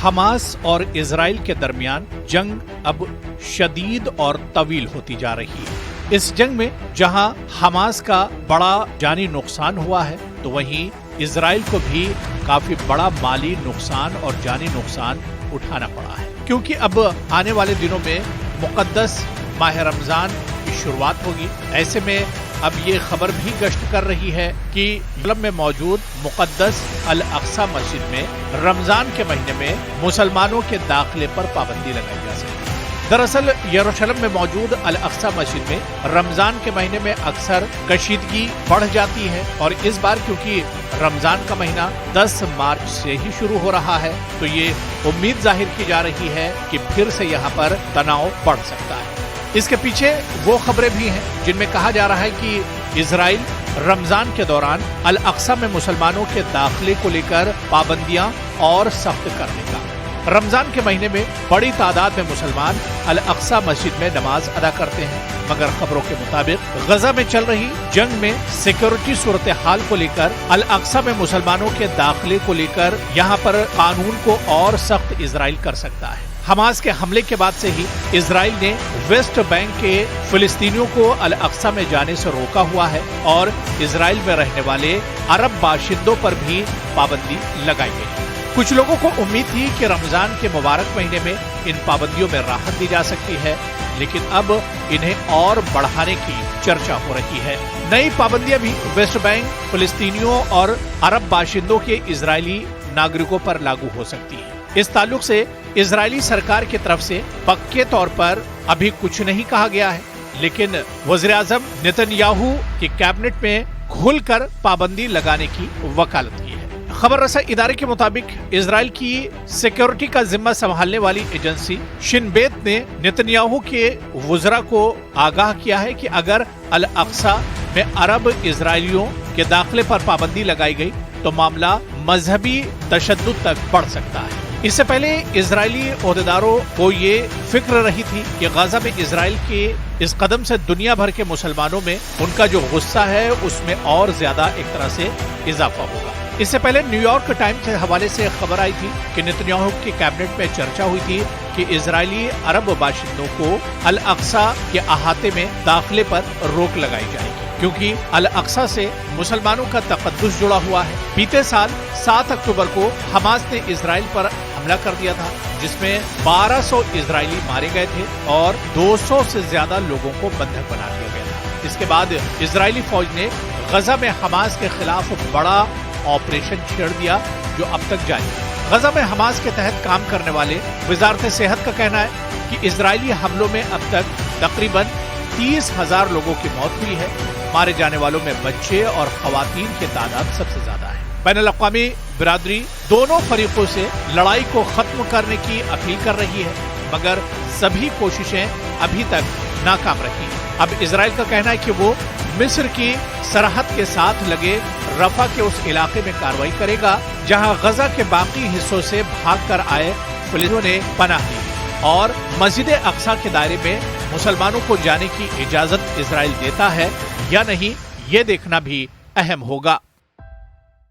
Hamas और Israel के दरमियान जंग अब शदीद और तवील होती जा रही है। इस जंग में जहां हमास का बड़ा जानी नुकसान हुआ है, तो वहीं इजराइल को भी काफी बड़ा माली नुकसान और जानी नुकसान उठाना पड़ा है, क्योंकि अब आने वाले दिनों में मुकद्दस माह रमजान की शुरुआत होगी। ऐसे में अब ये खबर भी गश्त कर रही है कि यरूशलेम में मौजूद मुकद्दस अल अक्सा मस्जिद में रमजान के महीने में मुसलमानों के दाखिले पर पाबंदी लगाई जा सकती है। दरअसल यरूशलेम में मौजूद अल अक्सा मस्जिद में रमजान के महीने में अक्सर कशीदगी बढ़ जाती है, और इस बार क्योंकि रमजान का महीना 10 मार्च से ही शुरू हो रहा है, तो ये उम्मीद जाहिर की जा रही है कि फिर से यहाँ पर तनाव बढ़ सकता है। इसके पीछे वो खबरें भी हैं जिनमें कहा जा रहा है कि इजराइल रमजान के दौरान अल अक्सा में मुसलमानों के दाखिले को लेकर पाबंदियां और सख्त करने का। रमजान के महीने में बड़ी तादाद में मुसलमान अल अक्सा मस्जिद में नमाज अदा करते हैं, मगर खबरों के मुताबिक गजा में चल रही जंग में सिक्योरिटी सूरत हाल को लेकर अल अक्सा में मुसलमानों के दाखिले को लेकर यहाँ पर कानून को और सख्त इजराइल कर सकता है। हमास के हमले के बाद से ही इजराइल ने वेस्ट बैंक के फिलिस्तीनियों को अल अक्सा में जाने से रोका हुआ है, और इजराइल में रहने वाले अरब बाशिंदों पर भी पाबंदी लगाई गई है। कुछ लोगों को उम्मीद थी कि रमजान के मुबारक महीने में इन पाबंदियों में राहत दी जा सकती है, लेकिन अब इन्हें और बढ़ाने की चर्चा हो रही है। नई पाबंदियां भी वेस्ट बैंक, फिलिस्तीनियों और अरब बाशिंदों के इजरायली नागरिकों पर लागू हो सकती है। इस ताल्लुक से इजरायली सरकार की तरफ से पक्के तौर पर अभी कुछ नहीं कहा गया है, लेकिन वज़ीर-ए-आज़म नेतन्याहू की कैबिनेट में खुलकर पाबंदी लगाने की वकालत की है। खबर रसा इदारे के मुताबिक इजराइल की सिक्योरिटी का जिम्मा संभालने वाली एजेंसी शिन बेत ने नेतन्याहू के वज़रा को आगाह किया है कि अगर अल अक्सा में अरब इजरायलियों के दाखिले पर पाबंदी लगाई गई तो मामला मजहबी तशद्दुद तक बढ़ सकता है। इससे पहले इजरायली ओहदेदारों को ये फिक्र रही थी कि गजा में इजराइल के इस कदम से दुनिया भर के मुसलमानों में उनका जो गुस्सा है उसमें और ज्यादा एक तरह से इजाफा होगा। इससे पहले न्यूयॉर्क टाइम्स के हवाले से खबर आई थी कि नेतन्याहू की कैबिनेट में चर्चा हुई थी कि इजरायली अरब बाशिंदों को अल अक्सा के अहाते में दाखिले पर रोक लगाई जाएगी, क्योंकि अल अक्सा से मुसलमानों का तक़द्दुस जुड़ा हुआ है। बीते साल 7 अक्टूबर को हमास ने इजराइल पर हमला कर दिया था, जिसमें 1200 इजरायली मारे गए थे और 200 से ज्यादा लोगों को बंधक बना दिया गया था। इसके बाद इजरायली फौज ने गजा में हमास के खिलाफ बड़ा ऑपरेशन छेड़ दिया, जो अब तक जारी है। गजा में हमास के तहत काम करने वाले वजारत सेहत का कहना है कि इजरायली हमलों में अब तक तकरीबन 30,000 लोगों की मौत हुई है। मारे जाने वालों में बच्चे और खवातीन की तादाद सबसे ज्यादा है। बैनुल-अक़वामी बिरादरी दोनों फरीकों से लड़ाई को खत्म करने की अपील कर रही है, मगर सभी कोशिशें अभी तक नाकाम रही। अब इजराइल का कहना है कि वो मिस्र की सरहद के साथ लगे रफा के उस इलाके में कार्रवाई करेगा जहां गजा के बाकी हिस्सों से भागकर आए फिलिस्तीनियों ने पनाह ली, और मस्जिद अक्सा के दायरे में मुसलमानों को जाने की इजाजत इजराइल देता है या नहीं, ये देखना भी अहम होगा।